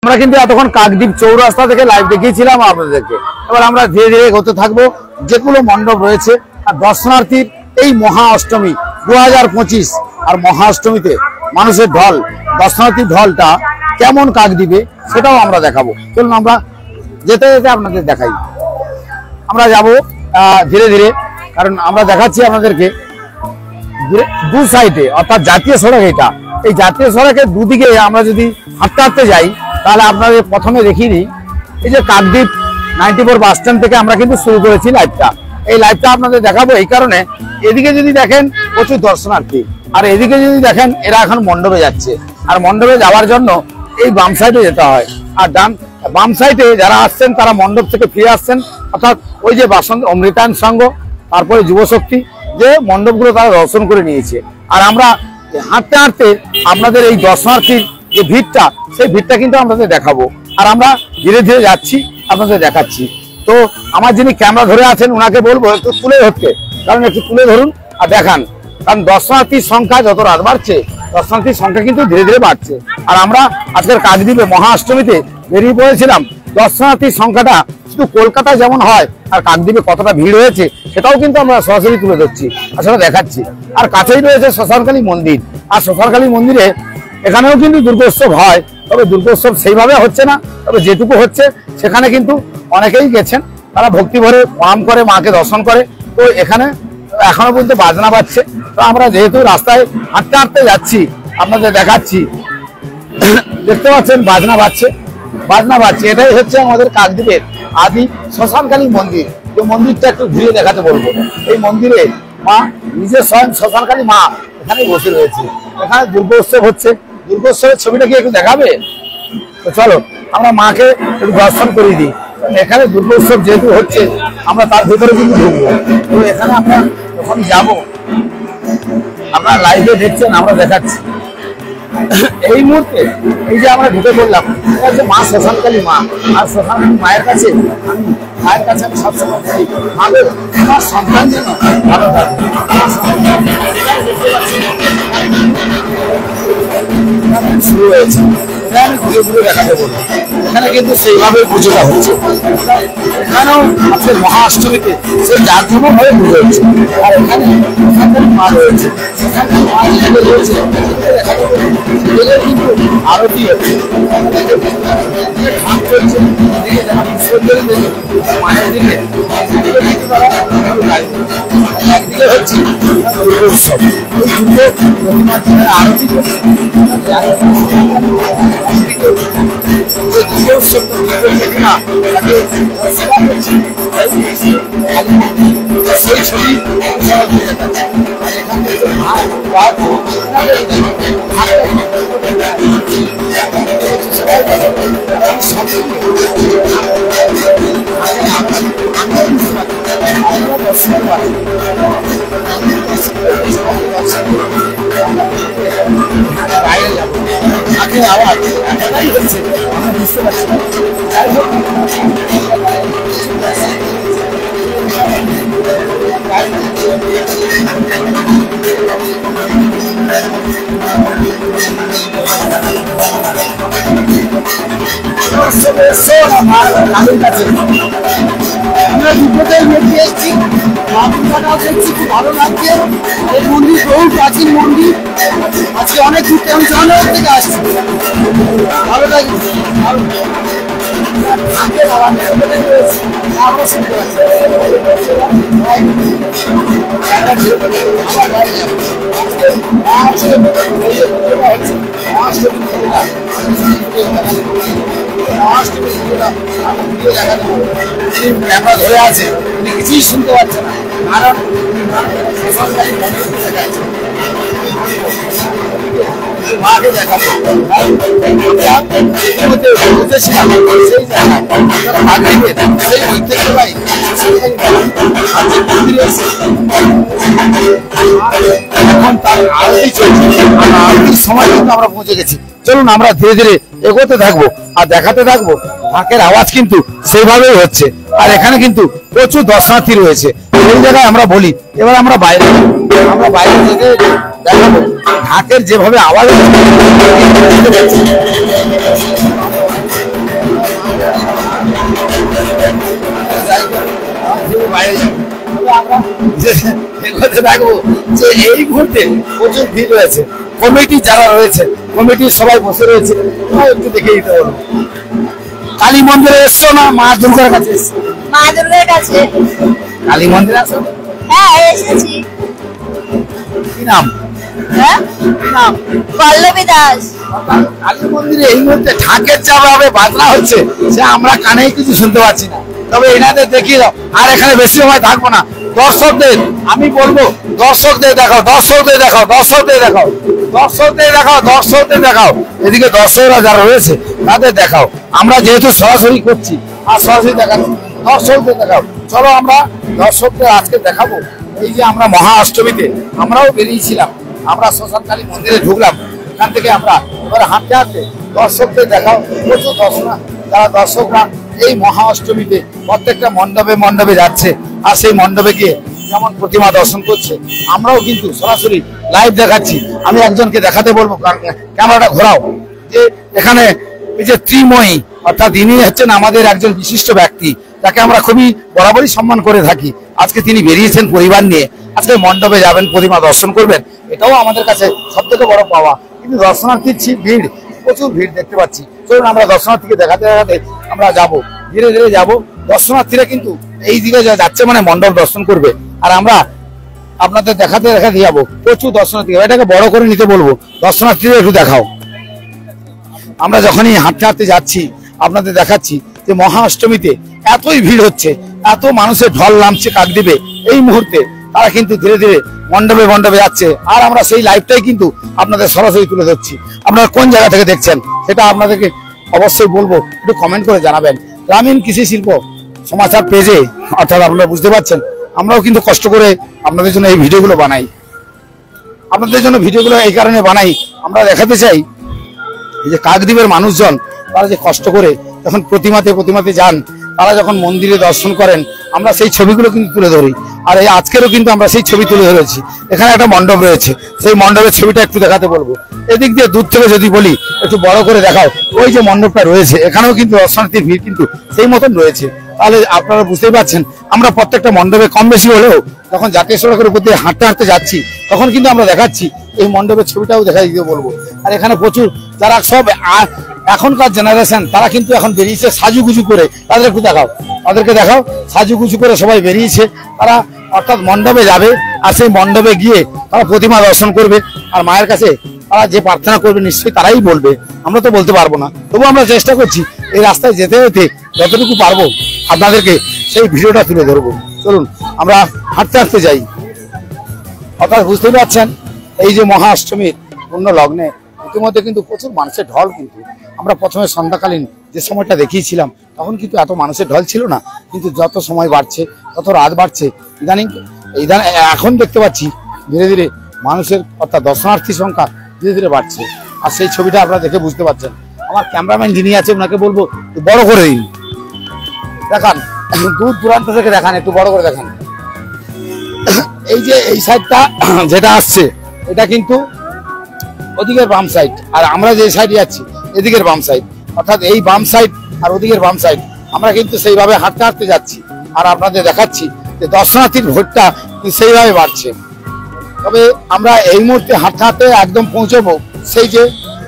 আমরা কিন্তু এতক্ষণ কাকদ্বীপ চৌরাস্তা থেকে লাইভ দেখিয়েছিলাম আপনাদেরকে। এবার আমরা ধীরে ধীরে এগোতে থাকবো। যেগুলো মণ্ডপ রয়েছে আর দর্শনার্থীর এই মহা অষ্টমী 2025 আর মহা অষ্টমীতে মানুষের ঢল, দর্শনার্থীর ঢলটা কেমন কাকদ্বীপে সেটাও আমরা দেখাবো। চলুন আমরা যেতে যেতে আপনাদের দেখাই। আমরা যাব ধীরে ধীরে, কারণ আমরা দেখাচ্ছি আপনাদেরকে দু সাইডে, অর্থাৎ জাতীয় সড়ক এটা, এই জাতীয় সড়কের দুদিকে আমরা যদি হাঁটতে হাঁটতে যাই তাহলে আপনাদের প্রথমে দেখিয়ে দিই, এই যে কাকদ্বীপ 94 বাস স্ট্যান্ড থেকে আমরা কিন্তু শুরু করেছি লাইভটা। এই লাইভটা আপনাদের দেখাবো এই কারণে, এদিকে যদি দেখেন প্রচুর দর্শনার্থী, আর এদিকে যদি দেখেন এরা এখন মণ্ডপে যাচ্ছে, আর মণ্ডপে যাওয়ার জন্য এই বাম সাইডে যেতে হয়। আর বাম সাইডে যারা আসছেন তারা মণ্ডপ থেকে ফিরে আসছেন, অর্থাৎ ওই যে বাসন্তী অমৃতায়ন সংঘ, তারপরে যুবশক্তি, যে মণ্ডপগুলো তারা দর্শন করে নিয়েছে। আর আমরা হাঁটতে হাঁটতে আপনাদের এই দর্শনার্থীর যে ভিড়টা, সেই ভিড়টা কিন্তু আপনাদের দেখাবো। আর আমরা ধীরে ধীরে যাচ্ছি, আপনাদের দেখাচ্ছি। তো আমার যিনি ক্যামেরা ধরে আছেন ওনাকে বলবো একটু তুলে ধরতে, কারণ একটু তুলে ধরুন আর দেখান, কারণ দর্শনার্থীর সংখ্যা যত রাত বাড়ছে দর্শনার্থীর সংখ্যা কিন্তু ধীরে ধীরে বাড়ছে। আর আমরা আজকের কাকদ্বীপে মহা অষ্টমীতে বেরিয়ে পড়েছিলাম, দর্শনার্থীর সংখ্যাটা শুধু কলকাতায় যেমন হয় আর কাকদ্বীপে কতটা ভিড় হয়েছে সেটাও কিন্তু আমরা সরাসরি তুলে ধরছি, আসলে দেখাচ্ছি। আর কাছেই রয়েছে শ্মশানকালী মন্দির, আর শ্মশানকালী মন্দিরে এখানেও কিন্তু দুর্গোৎসব হয়, তবে দুর্গোৎসব সেইভাবে হচ্ছে না, তবে যেটুকু হচ্ছে সেখানে কিন্তু অনেকেই গেছেন, তারা ভক্তি ভরে প্রণাম করে, মাকে দর্শন করে। তো এখানে এখনো পর্যন্ত বাজনা বাজছে। তো আমরা যেহেতু রাস্তায় হাঁটতে হাঁটতে যাচ্ছি আপনাদের দেখাচ্ছি, দেখতে পাচ্ছেন বাজনা বাজছে, বাজনা বাজছে। এটাই হচ্ছে আমাদের কাকদ্বীপের আদি শ্মশানকালী মন্দির। এই মন্দিরটা একটু ঘুরিয়ে দেখাতে বলবো। এই মন্দিরে মা নিজের স্বয়ং শ্মশানকালী মা এখানে বসে রয়েছে। এখানে দুর্গোৎসব হচ্ছে, দুর্গোৎসবের ছবিটা কি একটু দেখাবে? তো চলো আমরা মাকে একটু দর্শন করিয়ে দিই। এখানে দুর্গোৎসব যেহেতু হচ্ছে আমরা তার ভেতরে কিন্তু ঢুকবো। তো এখানে আমরা যখন যাবো, আপনারা লাইভে দেখছেন, আমরা দেখাচ্ছি। এই মুহূর্তে এই যে আমরা ঢুকে পড়লাম, এটা হচ্ছে মা শ্মশানকালী মা। আর শ্মশানকালী মায়ের কাছে আমি সবসময় বলি, ভালো আমার সন্তান যেন ভালো থাকে। শুরু হয়েছে, এটা আমি ঘুরে ঘুরে দেখাতে বলবো। এখানে কিন্তু সেইভাবে পুজোটা হচ্ছে, এখানেও আপনার মহা অষ্টমীতে সেই জাঁকজমক হয়ে পুজো হচ্ছে। আর এখানে মা রয়েছে, এখানে মা যেখানে রয়েছে কিন্তু আরতি হচ্ছে, মায়ের দিকে একদিকে হচ্ছে দুর্গোৎসব, ওই দুর্গো প্রতিমার আরতি করছে। সেই ছবি আওয়াজ হচ্ছে, আমরা বুঝতে পারছি। যাই হোক আমরা বিপদের মধ্যে এসেছি, মাথাটাও দেখছি, খুব ভালো লাগছে। এই মন্দির বহু প্রাচীন মন্দির, আজকে অনেক দূর থেকে আসছে, ভালো লাগছে। আমরা শুনতে পাচ্ছি ক্যামেরা ধরে আছে, উনি কিছুই শুনতে পাচ্ছে না, কারণ মাকে দেখাবো সেই ঐতিহ্যবাহী এখন তার আরতি চলছে, আরতির সময় কিন্তু আমরা পৌঁছে গেছি। চলুন আমরা ধীরে ধীরে এগোতে থাকবো আর দেখাতে থাকবো। ঢাকের আওয়াজ কিন্তু সেইভাবেই হচ্ছে, আর এখানে কিন্তু প্রচুর দর্শনার্থী রয়েছে। এই জায়গায় আমরা বলি, এবার আমরা বাইরে থেকে দেখাবো ঢাকের যেভাবে আওয়াজ হচ্ছে। আমরা থাকবো যে এই মুহূর্তে প্রচুর ভিড় রয়েছে, কমিটি যারা রয়েছে কমিটির সবাই বসে রয়েছে, একটু দেখে দিতে পারবো। কালী মন্দিরে এসছো না মা দুর্গার কাছে এসছো? মা দুর্গার কাছে। কালী মন্দিরে আসো? হ্যাঁ এসেছি। কি নাম? হ্যাঁ নাম পল্লবী দাস। কালী মন্দিরে এই মুহূর্তে ঢাকের চাপে বাজনা হচ্ছে, সে আমরা কানে কিছু শুনতে পাচ্ছি না, তবে এনাদের দেখিয়ে দাও। আর এখানে বেশি সময় থাকবো না, দর্শকদের আমি বলবো দর্শকদের দেখাও, দর্শকদের দেখাও, দর্শকদের দেখাও, দর্শকদের দেখাও, দর্শকদের দেখাও। এদিকে দর্শকরা যারা রয়েছে তাদের দেখাও। আমরা যেহেতু সরাসরি করছি আর সরাসরি দেখাচ্ছি, দর্শকদের দেখাও। চলো আমরা দর্শকদের আজকে দেখাবো। এই যে আমরা মহা অষ্টমীতে আমরাও বেরিয়েছিলাম, আমরা শ্মশানকালী মন্দিরে ঢুকলাম, এখান থেকে আমরা এবার হাঁটতে হাঁটতে দর্শকদের দেখাও। প্রচুর যারা দর্শকরা এই মহা অষ্টমীতে প্রত্যেকটা মণ্ডপে মণ্ডপে যাচ্ছে, আর সেই মণ্ডপে গিয়ে যেমন প্রতিমা দর্শন করছে, আমরাও কিন্তু সরাসরি লাইভ দেখাচ্ছি। আমি একজনকে দেখাতে বলবো, ক্যামেরাটা ঘোরাও, যে এখানে এই যে ত্রিময়ী, অর্থাৎ ইনি হচ্ছেন আমাদের একজন বিশিষ্ট ব্যক্তি, তাকে আমরা খুবই বরাবরই সম্মান করে থাকি। আজকে তিনি বেরিয়েছেন পরিবার নিয়ে, আজকে মণ্ডপে যাবেন, প্রতিমা দর্শন করবেন, এটাও আমাদের কাছে সব থেকে বড় পাওয়া। কিন্তু দর্শনার্থীর ভিড়, প্রচুর ভিড় দেখতে পাচ্ছি। চলুন আমরা দর্শনার্থীকে দেখাতে দেখাতে আমরা যাব, ধীরে ধীরে যাব। দর্শনার্থীরা কিন্তু এই দিকে যাচ্ছে মানে মণ্ডপ দর্শন করবে, আর আমরা আপনাদের দেখাতে দেখাতে যাবো। প্রচুর দর্শনার্থী, এটাকে বড় করে নিতে বলবো, দর্শনার্থীদের একটু দেখাও। আমরা যখনই হাঁটতে হাঁটতে যাচ্ছি আপনাদের দেখাচ্ছি যে মহা অষ্টমীতে এতই ভিড় হচ্ছে, এত মানুষের ঢল নামছে কাকদ্বীপে এই মুহূর্তে, তারা কিন্তু ধীরে ধীরে মণ্ডপে মণ্ডপে যাচ্ছে। আর আমরা সেই লাইভটাই কিন্তু আপনাদের সরাসরি তুলে ধরছি। আপনারা কোন জায়গা থেকে দেখছেন সেটা আপনাদেরকে অবশ্যই বলবো, একটু কমেন্ট করে জানাবেন। গ্রামীণ কৃষি শিল্প সমাচার পেজে, অর্থাৎ আপনারা বুঝতে পারছেন আমরাও কিন্তু কষ্ট করে আপনাদের জন্য এই ভিডিওগুলো বানাই। আপনাদের জন্য ভিডিওগুলো এই কারণে বানাই, আমরা দেখাতে চাই এই যে কাকদ্বীপের মানুষজন তারা যে কষ্ট করে যখন প্রতিমাতে যান, তারা যখন মন্দিরে দর্শন করেন, আমরা সেই ছবিগুলো কিন্তু তুলে ধরি। আর এই আজকেরও কিন্তু আমরা সেই ছবি তুলে ধরেছি। এখানে একটা মণ্ডপ রয়েছে, সেই মণ্ডপের ছবিটা একটু দেখাতে বলবো। এদিক দিয়ে দূর থেকে যদি বলি একটু বড় করে দেখাও, ওই যে মণ্ডপটা রয়েছে এখানেও কিন্তু দর্শনার্থীর ভিড় কিন্তু সেই মতন রয়েছে। তাহলে আপনারা বুঝতেই পারছেন আমরা প্রত্যেকটা মণ্ডপে কম বেশি হলেও যখন জাতীয় সড়কের উপর দিয়ে হাঁটতে হাঁটতে যাচ্ছি, তখন কিন্তু আমরা দেখাচ্ছি এই মণ্ডপের ছবিটাও দেখা দিতে বলবো। আর এখানে প্রচুর যারা সব এখনকার জেনারেশন, তারা কিন্তু এখন বেরিয়েছে সাজুগুজু করে, তাদের একটু দেখাও, তাদেরকে দেখাও। সাজুগুজু করে সবাই বেরিয়েছে, তারা অর্থাৎ মণ্ডপে যাবে, আর সেই মণ্ডপে গিয়ে তারা প্রতিমা দর্শন করবে, আর মায়ের কাছে তারা যে প্রার্থনা করবে নিশ্চয়ই তারাই বলবে, আমরা তো বলতে পারবো না। তবু আমরা চেষ্টা করছি এই রাস্তায় যেতে যেতে যতটুকু পারবো আপনাদেরকে সেই ভিডিওটা তুলে ধরবো। চলুন আমরা হাঁটতে হাঁটতে যাই। অর্থাৎ বুঝতেই পারছেন এই যে মহা অষ্টমীর পূর্ণ লগ্নে ইতিমধ্যে কিন্তু প্রচুর মানুষের ঢল। কিন্তু আমরা প্রথমে সন্ধ্যাকালীন যে সময়টা দেখিয়েছিলাম তখন কিন্তু এত মানুষের ঢল ছিল না, কিন্তু যত সময় বাড়ছে তত রাত বাড়ছে, ইদানিং এখন দেখতে পাচ্ছি ধীরে ধীরে মানুষের অর্থাৎ দর্শনার্থী সংখ্যা ধীরে ধীরে বাড়ছে। আর সেই ছবিটা আপনারা দেখে বুঝতে পারছেন। আমার ক্যামেরাম্যান যিনি আছে ওনাকে বলবো বড় করে দিন, দেখান, দূর দূরান্ত থেকে দেখান, একটু বড় করে দেখান। এই যে এই সাইডটা যেটা আসছে এটা কিন্তু ওদিকের বাম সাইড, আর আমরা যে সাইডে যাচ্ছি এদিকের বাম সাইড, অর্থাৎ এই বাম সাইড আর ওদিকের বাম সাইড আমরা কিন্তু সেইভাবে হাঁটতে হাঁটতে যাচ্ছি। আর আপনাদের দেখাচ্ছি যে দর্শনার্থীর ভোটটা সেইভাবে বাড়ছে। তবে আমরা এই মুহূর্তে হাঁটতে হাঁটতে একদম পৌঁছবো সেই যে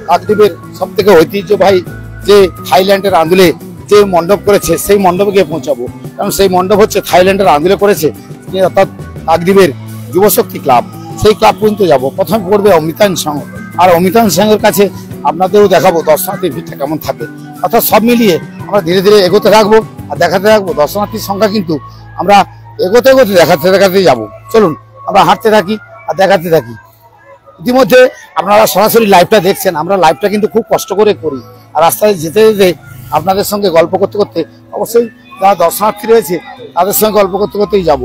কাকদ্বীপের সব থেকে ঐতিহ্যবাহী যে থাইল্যান্ডের আন্দুলে যে মণ্ডপ করেছে সেই মণ্ডপে গিয়ে পৌঁছাবো। কারণ সেই মণ্ডপ হচ্ছে থাইল্যান্ডের আন্দুলে করেছে, অর্থাৎ কাকদ্বীপের যুবশক্তি ক্লাব, সেই ক্লাব পর্যন্ত যাবো। প্রথমে পড়বে অমিতান সংঘ, আর অমিতান সংঘের কাছে আপনাদেরও দেখাবো দর্শনার্থীর ভিড়টা কেমন থাকে। অর্থাৎ সব মিলিয়ে আমরা ধীরে ধীরে এগোতে থাকবো আর দেখাতে থাকবো। দর্শনার্থীর সংখ্যা কিন্তু আমরা এগোতে এগোতে দেখাতে যাবো। চলুন আমরা হাঁটতে থাকি আর দেখাতে থাকি। ইতিমধ্যে আপনারা সরাসরি লাইভটা দেখছেন, আমরা লাইভটা কিন্তু খুব কষ্ট করে করি। আর রাস্তায় যেতে যেতে আপনাদের সঙ্গে গল্প করতে করতে অবশ্যই যারা দর্শনার্থী রয়েছে তাদের সঙ্গে গল্প করতে করতেই যাব।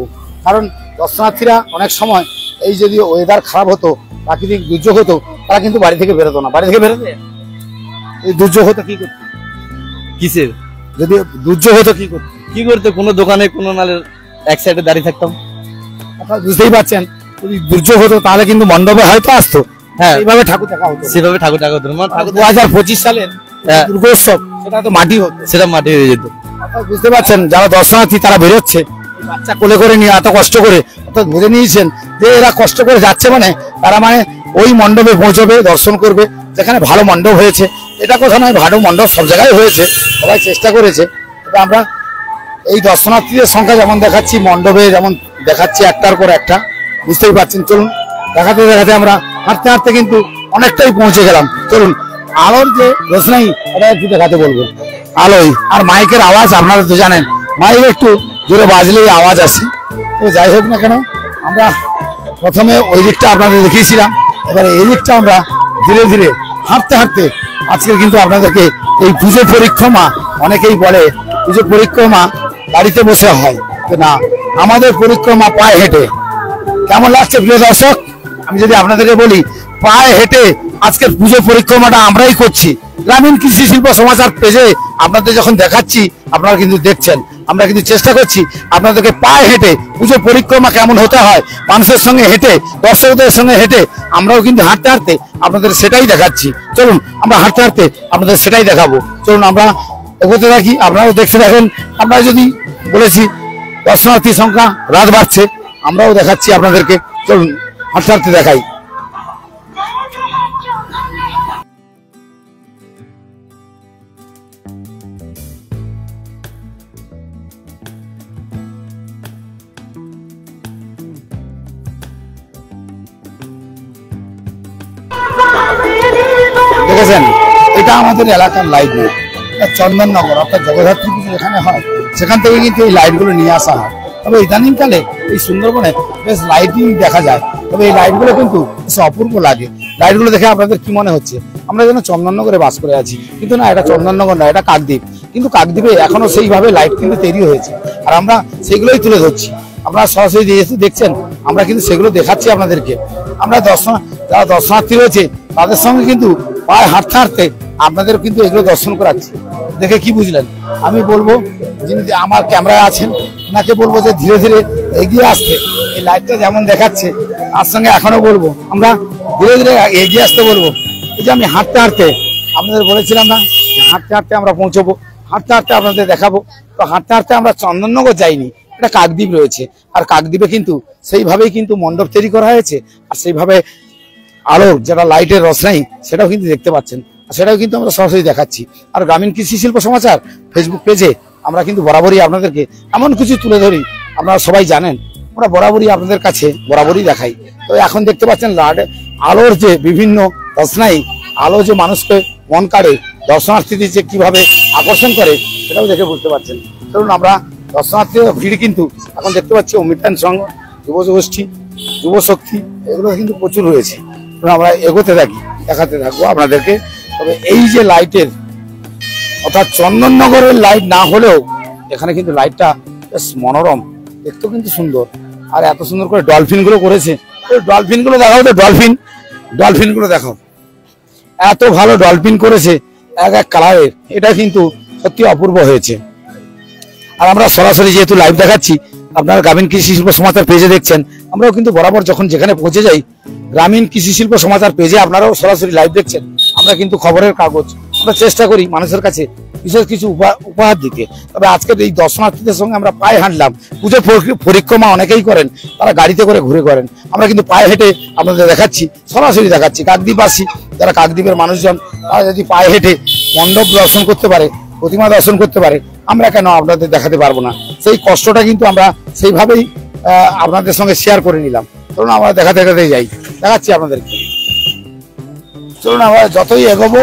কারণ দর্শনার্থীরা অনেক সময় এই যদি ওয়েদার খারাপ হতো, প্রাকৃতিক দুর্যোগ হতো, তারা কিন্তু বাড়ি থেকে বেরোতো না। বাড়ি থেকে বেরোতে এই দুর্যোগ হতো কি করতো? কিসের যদি দুর্যোগ হতো কি করতো? কোনো দোকানে কোনো নালের এক সাইডে দাঁড়িয়ে থাকতাম। আপনারা বুঝতেই পারছেন যদি দুর্যোগ হতো তাহলে কিন্তু মণ্ডপে হয়তো আসতো, হ্যাঁ এইভাবে ঠাকুর দেখা হতো, সেভাবে ঠাকুর দেখা হতো। 2025 সালের দুর্গোৎসব সেটা তো মাটি হতো, সেটা মাটি হয়ে যেত। বুঝতে পারছেন যারা দর্শনার্থী তারা বেরোচ্ছে, বাচ্চা কোলে করে নিয়ে এত কষ্ট করে অর্থাৎ বুঝে নিয়েছেন যে এরা কষ্ট করে যাচ্ছে মানে তারা মানে ওই মণ্ডপে পৌঁছবে, দর্শন করবে যেখানে ভালো মণ্ডপ হয়েছে। এটা কথা নয়, ভালো মণ্ডপ সব জায়গায় হয়েছে, সবাই চেষ্টা করেছে। তবে আমরা এই দর্শনার্থীদের সংখ্যা যেমন দেখাচ্ছি, মণ্ডপে যেমন দেখাচ্ছি একটার পর একটা, বুঝতেই পারছেন। চলুন দেখাতে দেখাতে আমরা হাঁটতে হাঁটতে কিন্তু অনেকটাই পৌঁছে গেলাম। চলুন আলোর যে রোশনাই এটা একটু দেখাতে বলবো। আলোয় আর মাইকের আওয়াজ আপনারা তো জানেন, মাইক একটু জোরে বাজলেই আওয়াজ আসে। তো যাই হোক না কেন, আমরা প্রথমে ওই দিকটা আপনাদের দেখিয়েছিলাম, এবারে এই দিকটা আমরা ধীরে ধীরে হাঁটতে হাঁটতে আজকে কিন্তু আপনাদেরকে এই পুজো পরিক্রমা, অনেকেই বলে পুজো পরিক্রমা গাড়িতে বসে হয়, তো না, আমাদের পরিক্রমা পায়ে হেঁটে। কেমন লাগছে প্রিয় দর্শক? আমি যদি আপনাদেরকে বলি পায়ে হেঁটে আজকের পুজো পরিক্রমাটা আমরাই করছি। গ্রামীণ কৃষি শিল্প সমাচার পেজে আপনাদের যখন দেখাচ্ছি আপনারা কিন্তু দেখছেন, আমরা কিন্তু চেষ্টা করছি আপনাদেরকে পায়ে হেঁটে পুজো পরিক্রমা কেমন হতে হয়, মানুষের সঙ্গে হেঁটে, দর্শকদের সঙ্গে হেঁটে আমরাও কিন্তু হাঁটতে হাঁটতে আপনাদের সেটাই দেখাচ্ছি। চলুন আমরা হাঁটতে হাঁটতে আপনাদের সেটাই দেখাবো। চলুন আমরা এগোতে থাকি, আপনারাও দেখতে থাকেন। আমরা যদি বলেছি দর্শনার্থীর সংখ্যা রাত বাড়ছে, আমরাও দেখাচ্ছি আপনাদেরকে। চলুন হাঁটতে হাঁটতে দেখাই। দেখেছেন, এটা আমাদের এলাকার লাইট না, চন্দননগর অর্থাৎ জগদ্ধাত্রী পুজো যেখানে হয় সেখান থেকে কিন্তু এই লাইটগুলো নিয়ে আসা হয়। তবে ইদানিংকালে এই সুন্দরবনে বেশ লাইটিং দেখা যায়, তবে এই লাইটগুলো কিন্তু বেশ অপূর্ব লাগে। লাইটগুলো দেখে আপনাদের কি মনে হচ্ছে আমরা যেন চন্দননগরে বাস করে আছি? কিন্তু না, এটা চন্দননগর না, এটা কাকদ্বীপ। কিন্তু কাকদ্বীপে এখনো সেইভাবে লাইট কিন্তু তৈরি হয়েছে, আর আমরা সেগুলোই তুলে ধরছি। আপনারা সরাসরি দেখছেন, আমরা কিন্তু সেগুলো দেখাচ্ছি আপনাদেরকে। আমরা যারা দর্শনার্থী রয়েছে তাদের সঙ্গে কিন্তু পায়ে হাঁটতে হাঁটতে আপনাদের কিন্তু এগুলো দর্শন করাচ্ছি। দেখে কি বুঝলেন? আমি বলবো যিনি আমার ক্যামেরায় আছেন ওনাকে বলবো যে ধীরে ধীরে এগিয়ে আসতে। এই লাইটটা যেমন দেখাচ্ছে তার সঙ্গে এখনো বলবো আমরা ধীরে ধীরে এগিয়ে আসতে বলবো। এই যে আমি হাঁটতে হাঁটতে আপনাদের বলেছিলাম না, হাঁটতে হাঁটতে আমরা পৌঁছবো, হাঁটতে হাঁটতে আপনাদের দেখাবো। তো হাঁটতে হাঁটতে আমরা চন্দননগর যাইনি, এটা কাকদ্বীপ রয়েছে, আর কাকদ্বীপে কিন্তু সেইভাবেই কিন্তু মণ্ডপ তৈরি করা হয়েছে, আর সেইভাবে আলোর যেটা লাইটের রোশনাই সেটাও কিন্তু দেখতে পাচ্ছেন, সেটাও কিন্তু আমরা সরাসরি দেখাচ্ছি। আর গ্রামীণ কৃষি শিল্প সমাচার ফেসবুক পেজে আমরা কিন্তু বরাবরই আপনাদেরকে এমন কিছু তুলে ধরি, আপনারা সবাই জানেন আমরা বরাবরই আপনাদের কাছে বরাবরই দেখাই। তো এখন দেখতে পাচ্ছেন আলোর যে বিভিন্ন রোশনাই, আলো যে মানুষকে মন কাড়ে, দর্শনার্থীদের যে কিভাবে আকর্ষণ করে সেটাও দেখে বুঝতে পারছেন। ধরুন আমরা দর্শনার্থীদের ভিড় কিন্তু এখন দেখতে পাচ্ছি অমৃতায়ন সংঘ, যুবগোষ্ঠী, যুবশক্তি, এগুলো কিন্তু প্রচুর রয়েছে। আমরা এগোতে থাকি, দেখাতে থাকবো আপনাদেরকে। তবে এই যে লাইটের অর্থাৎ চন্দননগরের লাইট না হলেও এখানে কিন্তু লাইটটা বেশ মনোরম, দেখতেও কিন্তু সুন্দর। আর এত সুন্দর করে ডলফিন গুলো করেছে, ডলফিন গুলো দেখাও তো, ডলফিন গুলো দেখাও, এত ভালো ডলফিন করেছে এক এক কালারের, এটা কিন্তু সত্যি অপূর্ব হয়েছে। আর আমরা সরাসরি যেহেতু লাইভ দেখাচ্ছি, আপনারা গ্রামীণ কৃষি শিল্প সমাচার পেজে দেখছেন, আমরাও কিন্তু বরাবর যখন যেখানে পৌঁছে যাই গ্রামীণ কৃষি শিল্প সমাচার পেজে আপনারাও সরাসরি লাইভ দেখছেন। আমরা কিন্তু খবরের কাগজ, আমরা চেষ্টা করি মানুষের কাছে বিশেষ কিছু উপহার দিতে। তবে আজকের এই দর্শনার্থীদের সঙ্গে আমরা পায়ে হাঁটলাম। পুজো পরিক্রমা অনেকেই করেন, তারা গাড়িতে করে ঘুরে করেন, আমরা কিন্তু পায়ে হেঁটে আপনাদের দেখাচ্ছি, সরাসরি দেখাচ্ছি। কাকদ্বীপবাসী যারা কাকদ্বীপের মানুষজন, তারা যদি পায়ে হেঁটে মণ্ডপ দর্শন করতে পারে, প্রতিমা দর্শন করতে পারে, আমরা কেন আপনাদের দেখাতে পারবো না? সেই কষ্টটা কিন্তু আমরা সেইভাবেই আপনাদের সঙ্গে শেয়ার করে নিলাম। চলুন আমরা দেখাতে যাই, দেখাচ্ছি আপনাদেরকে। চলুন আমরা যতই এগোবো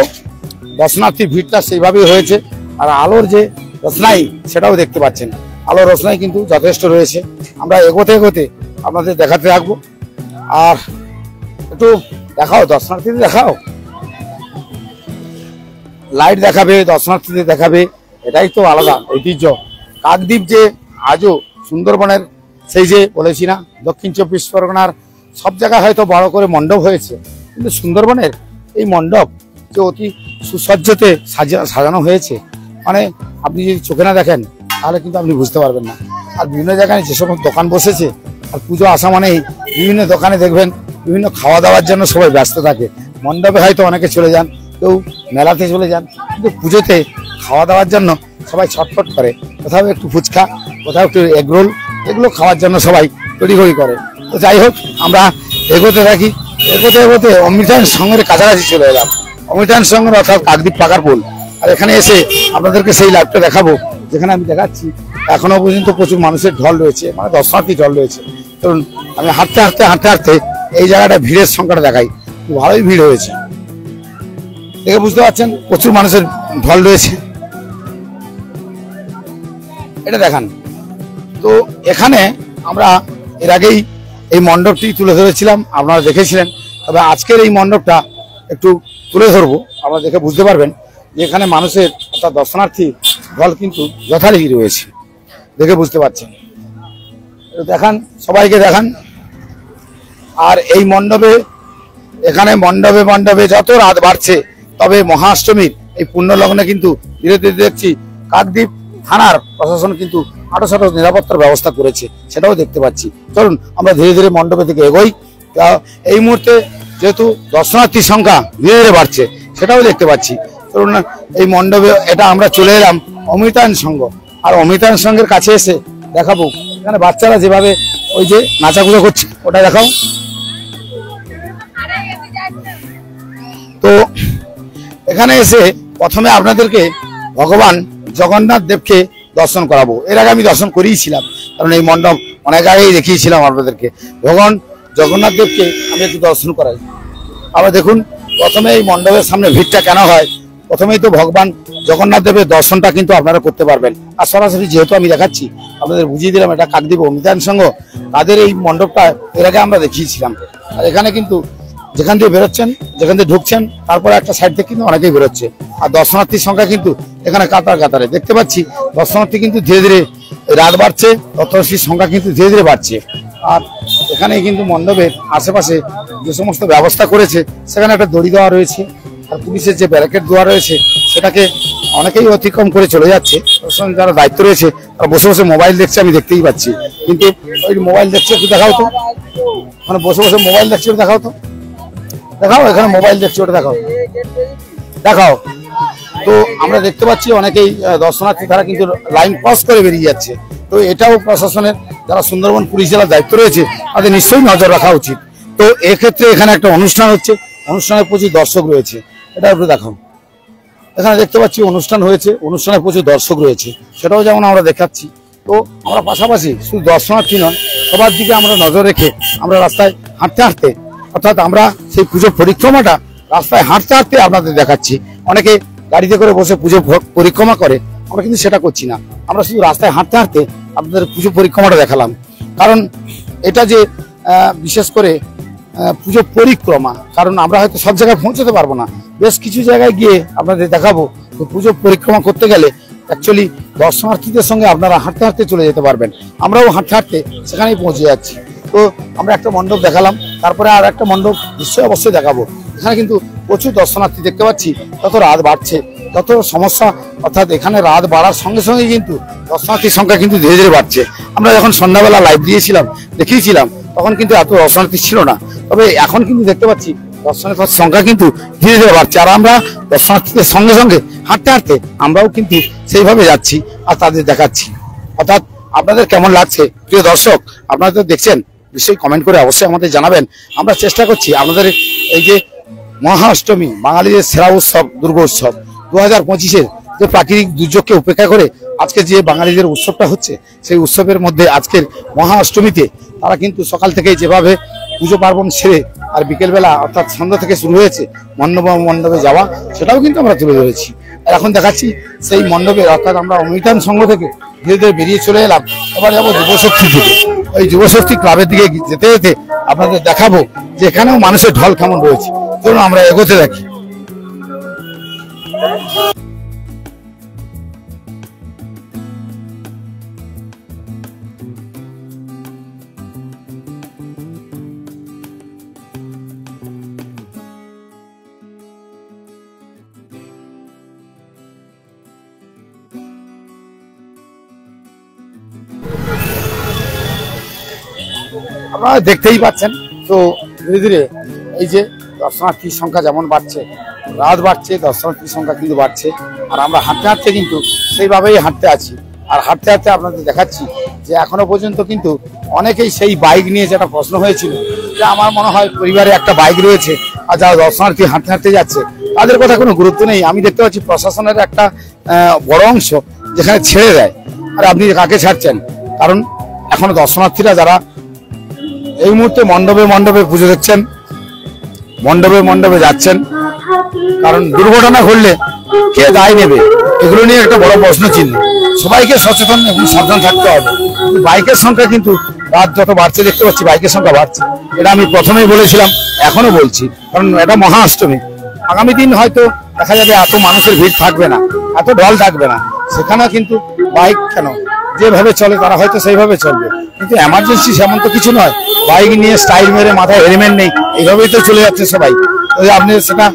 দর্শনার্থী ভিড়টা সেইভাবেই হয়েছে। আর আলোর যে রোশনাই সেটাও দেখতে পাচ্ছেন, আলোর রোশনাই কিন্তু যথেষ্ট রয়েছে। আমরা এগোতে এগোতে আপনাদের দেখাতে থাকবো। আর একটু দেখাও, দর্শনার্থীদের দেখাও, লাইট দেখাবে, দর্শনার্থীদের দেখাবে, এটাই তো আলাদা ঐতিহ্য। কাকদ্বীপ যে আজও সুন্দরবনের সেই যে বলেছি না, দক্ষিণ 24 পরগনার সব জায়গায় হয়তো বড় করে মণ্ডপ হয়েছে, কিন্তু সুন্দরবনের এই মণ্ডপ যে অতি সুসজ্জতে সাজানো হয়েছে, মানে আপনি যদি চোখে না দেখেন তাহলে কিন্তু আপনি বুঝতে পারবেন না। আর বিভিন্ন জায়গায় যে সমস্ত দোকান বসেছে, আর পুজো আসা মানেই বিভিন্ন দোকানে দেখবেন বিভিন্ন খাওয়া দাওয়ার জন্য সবাই ব্যস্ত থাকে। মণ্ডপে হয়তো অনেকে চলে যান, কেউ মেলাতে চলে যান, কিন্তু পুজোতে খাওয়া দাওয়ার জন্য সবাই ছটফট করে। কোথাও একটু ফুচকা, কোথাও একটু এগরোল, এগুলো খাওয়ার জন্য সবাই তড়িঘড়ি করে। তো যাই হোক, আমরা এগোতে থাকি, এগোতে এগোতে অমৃতায়ন সঙ্গের কাছাকাছি চলে এলাম। অমৃতায়ন সঙ্গের অর্থাৎ কাকদ্বীপ পাকার পোল। আর এখানে এসে আপনাদেরকে সেই লাইভটা দেখাবো যেখানে আমি দেখাচ্ছি এখনো পর্যন্ত প্রচুর মানুষের ঢল রয়েছে, মানে দর্শনার্থী ঢল রয়েছে। কারণ আমি হাঁটতে হাঁটতে হাঁটতে হাঁটতে এই জায়গাটা ভিড়ের সংখ্যাটা দেখাই, ভালোই ভিড় হয়েছে। দেখে বুঝতে পারছেন প্রচুর মানুষের ঢল রয়েছে। এটা দেখান। তো এখানে আমরা এর আগেই এই মণ্ডপটি তুলে ধরেছিলাম, আপনারা দেখেছিলেন। তবে আজকের এই মণ্ডপটা একটু তুলে ধরবো, আপনারা দেখে বুঝতে পারবেন যে এখানে মানুষের অর্থাৎ দর্শনার্থী ঢল কিন্তু যথারীতি রয়েছে, দেখে বুঝতে পারছেন। দেখান, সবাইকে দেখান। আর এই মণ্ডপে, এখানে মণ্ডপে মণ্ডপে যত রাত বাড়ছে, তবে মহাষ্টমীর এই পুণ্যলগ্নে কিন্তু ধীরে ধীরে দেখছি কাকদ্বীপ থানার প্রশাসন কিন্তু আটো নিরাপত্তার ব্যবস্থা করেছে, সেটাও দেখতে পাচ্ছি। চলুন আমরা ধীরে ধীরে মণ্ডপের দিকে এগোই। এই মুহূর্তে যেহেতু দর্শনার্থীর সংখ্যা ধীরে ধীরে বাড়ছে, সেটাও দেখতে পাচ্ছি। চলুন না এই মণ্ডপে, এটা আমরা চলে এলাম অমৃতায়ন সংঘ। আর অমৃতায়ন সংঘের কাছে এসে দেখাবো এখানে বাচ্চারা যেভাবে ওই যে নাচাগুলো করছে, ওটা দেখাও। তো এখানে এসে প্রথমে আপনাদেরকে ভগবান জগন্নাথ দেবকে দর্শন করাবো। এর আগে আমি দর্শন করিয়েছিলাম, কারণ এই মণ্ডপ অনেক আগেই দেখিয়েছিলাম আপনাদেরকে। ভগবান জগন্নাথ দেবকে আমি একটু দর্শন করাই। আবার দেখুন প্রথমে এই মণ্ডপের সামনে ভিড়টা কেন হয়। প্রথমেই তো ভগবান জগন্নাথ দেবের দর্শনটা কিন্তু আপনারা করতে পারবেন। আর সরাসরি যেহেতু আমি দেখাচ্ছি, আপনাদের বুঝিয়ে দিলাম এটা কাকদ্বীপ অমৃতায়ন সংঘ, তাদের এই মণ্ডপটা এর আগে আমরা দেখিয়েছিলাম। আর এখানে কিন্তু যেখান দিয়ে বেরোচ্ছেন, যেখান দিয়ে ঢুকছেন, তারপরে একটা সাইড থেকে কিন্তু অনেকেই বেরোচ্ছে। আর দর্শনার্থীর সংখ্যা কিন্তু এখানে কাতার কাতারে দেখতে পাচ্ছি। দর্শনার্থী কিন্তু ধীরে ধীরে রাত বাড়ছে, দর্শনার্থীর সংখ্যা কিন্তু ধীরে ধীরে বাড়ছে। আর এখানে কিন্তু মণ্ডপের আশেপাশে যে সমস্ত ব্যবস্থা করেছে, সেখানে একটা দড়ি দেওয়া রয়েছে। আর পুলিশের যে ব্যারিকেড দেওয়া রয়েছে, সেটাকে অনেকেই অতিক্রম করে চলে যাচ্ছে। প্রশাসনের যারা দায়িত্ব রয়েছে তারা বসে বসে মোবাইল দেখছে, আমি দেখতেই পাচ্ছি। কিন্তু ওই মোবাইল দেখছে, একটু দেখাও তো, ওখানে বসে বসে মোবাইল দেখছে, ওটা দেখাও তো, দেখাও এখানে মোবাইল দেখছে, ওটা দেখাও, দেখাও। তো আমরা দেখতে পাচ্ছি অনেকেই দর্শনার্থী তারা কিন্তু লাইন ক্রস করে বেরিয়ে যাচ্ছে। তো এটাও প্রশাসনের যারা সুন্দরবন পুলিশ জেলার দায়িত্ব রয়েছে, তাদের নিশ্চয়ই নজর রাখা উচিত। তো এক্ষেত্রে এখানে একটা অনুষ্ঠান হচ্ছে, অনুষ্ঠানে প্রচুর দর্শক রয়েছে, এটা একটু দেখাও। এখানে দেখতে পাচ্ছি অনুষ্ঠান হয়েছে, অনুষ্ঠানে প্রচুর দর্শক রয়েছে, সেটাও যেমন আমরা দেখাচ্ছি। তো আমরা পাশাপাশি শুধু দর্শনার্থী নয়, সবার দিকে আমরা নজর রেখে আমরা রাস্তায় হাঁটতে হাঁটতে, অর্থাৎ আমরা সেই পুজো পরিক্রমাটা রাস্তায় হাঁটতে হাঁটতে আপনাদের দেখাচ্ছি। অনেকে গাড়িতে করে বসে পুজো পরিক্রমা করে, আমরা কিন্তু সেটা করছি না। আমরা শুধু রাস্তায় হাঁটতে হাঁটতে আপনাদের পুজো পরিক্রমাটা দেখালাম। কারণ এটা যে বিশেষ করে পুজো পরিক্রমা, কারণ আমরা হয়তো সব জায়গায় পৌঁছতে পারবো না, বেশ কিছু জায়গায় গিয়ে আপনাদের দেখাবো। তো পুজো পরিক্রমা করতে গেলে অ্যাকচুয়ালি দর্শনার্থীদের সঙ্গে আপনারা হাঁটতে হাঁটতে চলে যেতে পারবেন। আমরাও হাঁটতে হাঁটতে সেখানেই পৌঁছে যাচ্ছি। তো আমরা একটা মণ্ডপ দেখালাম, তারপরে আর একটা মণ্ডপ নিশ্চয়ই অবশ্যই দেখাবো। এখানে কিন্তু প্রচুর দর্শনার্থী দেখতে পাচ্ছি। যত রাত বাড়ছে তত সমস্যা, অর্থাৎ এখানে রাত বাড়ার সঙ্গে সঙ্গে কিন্তু দর্শনার্থীর সংখ্যা কিন্তু ধীরে ধীরে বাড়ছে। আমরা যখন সন্ধ্যাবেলা লাইভ দিয়েছিলাম, দেখিয়েছিলাম, তখন কিন্তু এত দর্শনার্থী ছিল না। তবে এখন কিন্তু দেখতে পাচ্ছি দর্শনার্থীর সংখ্যা কিন্তু ধীরে ধীরে বাড়ছে। আর আমরা দর্শনার্থীদের সঙ্গে সঙ্গে হাঁটতে হাঁটতে আমরাও কিন্তু সেইভাবে যাচ্ছি আর তাদের দেখাচ্ছি। অর্থাৎ আপনাদের কেমন লাগছে প্রিয় দর্শক, আপনারা তো দেখছেন, নিশ্চয়ই কমেন্ট করে অবশ্যই আমাদের জানাবেন। আমরা চেষ্টা করছি আপনাদের এই যে মহা অষ্টমী, বাঙালিদের সেরা উৎসব, দুর্গোৎসব 2025-এর যে প্রাকৃতিক দুর্যোগকে উপেক্ষা করে আজকে যে বাঙালিদের উৎসবটা হচ্ছে, সেই উৎসবের মধ্যে আজকের মহা অষ্টমীতে তারা কিন্তু সকাল থেকে যেভাবে পুজো পার্বণ সেরে আর বিকেলবেলা অর্থাৎ সন্ধ্যা থেকে শুরু হয়েছে মণ্ডপে যাওয়া, সেটাও কিন্তু আমরা তুলে ধরেছি। আর এখন দেখাচ্ছি সেই মণ্ডপে, অর্থাৎ আমরা অমৃতায়ন সংঘ থেকে ধীরে ধীরে বেরিয়ে চলে এলাম। এবার যাবো যুবশক্তি থেকে। ওই যুবশক্তি ক্লাবের দিকে যেতে যেতে আপনাদের দেখাবো যে এখানেও মানুষের ঢল কেমন রয়েছে। চলুন আমরা এগোতে থাকি। আপনারা দেখতেই পাচ্ছেন। তো ধীরে ধীরে এই যে দর্শনার্থীর সংখ্যা যেমন বাড়ছে, রাত বাড়ছে, দর্শনার্থীর সংখ্যা কিন্তু বাড়ছে। আর আমরা হাঁটতে হাঁটতে কিন্তু সেইভাবেই হাঁটতে আছি। আর হাঁটতে হাঁটতে আপনাদের দেখাচ্ছি যে এখনো পর্যন্ত কিন্তু অনেকেই সেই বাইক নিয়ে যেটা প্রশ্ন হয়েছিল যে আমার মনে হয় পরিবারে একটা বাইক রয়েছে আর যারা দর্শনার্থী হাঁটতে হাঁটতে যাচ্ছে তাদের কথা কোনো গুরুত্ব নেই। আমি দেখতে পাচ্ছি প্রশাসনের একটা বড় অংশ যেখানে ছেড়ে দেয়। আর আপনি কাকে ছাড়ছেন? কারণ এখনো দর্শনার্থীরা যারা এই মুহূর্তে মণ্ডপে মণ্ডপে পুজো দেখছেন, মণ্ডপে মণ্ডপে যাচ্ছেন, কারণ দুর্ঘটনা ঘটলে কে দায় নেবে এগুলো নিয়ে একটা বড় প্রশ্ন চিহ্ন। সবাইকে সচেতন এবং সাবধান থাকতে হবে। বাইকের সংখ্যা কিন্তু রাত যত বাড়ছে দেখতে পাচ্ছি বাইকের সংখ্যা বাড়ছে। এটা আমি প্রথমেই বলেছিলাম, এখনো বলছি, কারণ এটা মহা অষ্টমী। আগামী দিন হয়তো দেখা যাবে এত মানুষের ভিড় থাকবে না, এত ঢল থাকবে না। সেখানে কিন্তু বাইক কেন, যেভাবে চলে তারা হয়তো সেইভাবে চলবে, কিন্তু এমার্জেন্সি সেমন তো কিছু নয়। বাইক নিয়ে স্টাইল মেরে মাথায় হেলমেট নেই এইভাবেই তো চলে যাচ্ছে সবাই। আপনি সেটা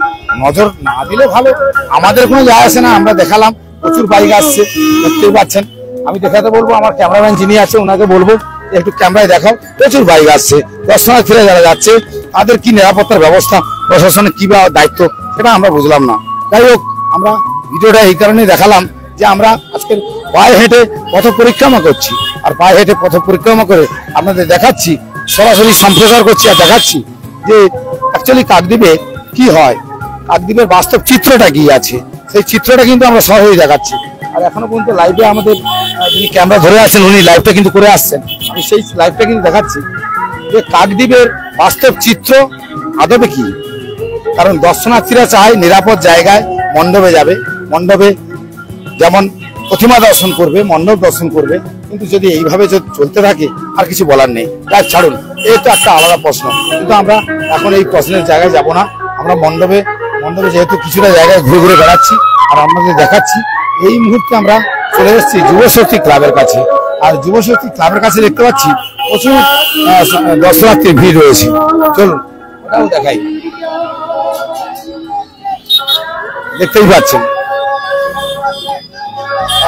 নজর না দিলে ভালো। আমাদের কোনো যায় আসে না, আমরা দেখালাম প্রচুর বাইক আসছে, দেখতেই পাচ্ছেন। আমি দেখাতে বলবো আমার ক্যামেরাম্যান যিনি আছে ওনাকে বলবো একটু ক্যামেরায় দেখাও, প্রচুর বাইক আসছে। দর্শনার্থীরা যারা যাচ্ছে তাদের কি নিরাপত্তার ব্যবস্থা, প্রশাসনের কি বা দায়িত্ব, সেটা আমরা বুঝলাম না। যাই হোক, আমরা ভিডিওটা এই কারণেই দেখালাম যে আমরা আজকে পায়ে হেঁটে পথ পরিক্রমা করছি, আর পায়ে হেঁটে পথ পরিক্রমা করে আপনাদের দেখাচ্ছি, সরাসরি সম্প্রচার করছি আর দেখাচ্ছি যে অ্যাকচুয়ালি কাকদ্বীপে কি হয়, কাকদ্বীপের বাস্তব চিত্রটা কি আছে, সেই চিত্রটা কিন্তু আমরা সহজেই দেখাচ্ছি। আর এখনো পর্যন্ত লাইভে আমাদের যিনি ক্যামেরা ধরে আছেন উনি লাইভটা কিন্তু করে আসছেন। আমি সেই লাইভটা কিন্তু দেখাচ্ছি যে কাকদ্বীপের বাস্তব চিত্র আদবে কি। কারণ দর্শনার্থীরা চায় নিরাপদ জায়গায় মণ্ডপে যাবে, মণ্ডপে যেমন প্রতিমা দর্শন করবে, মণ্ডপ দর্শন করবে, কিন্তু যদি এইভাবে চলতে থাকে আর কিছু বলার নেই। তাই ছাড়ুন, এই তো একটা আলাদা প্রশ্ন, কিন্তু আমরা এখন এই প্রশ্নের জায়গায় যাব না। আমরা মণ্ডপে যেহেতু কিছুটা জায়গায় ঘুরে ঘুরে বেড়াচ্ছি আর আপনাদের দেখাচ্ছি। এই মুহূর্তে আমরা চলে এসেছি যুবশক্তি ক্লাবের কাছে, আর যুবশক্তি ক্লাবের কাছে দেখতে পাচ্ছি প্রচুর দর্শনার্থীর ভিড় রয়েছে। চলুন ওটাও দেখাই, দেখতেই পাচ্ছেন।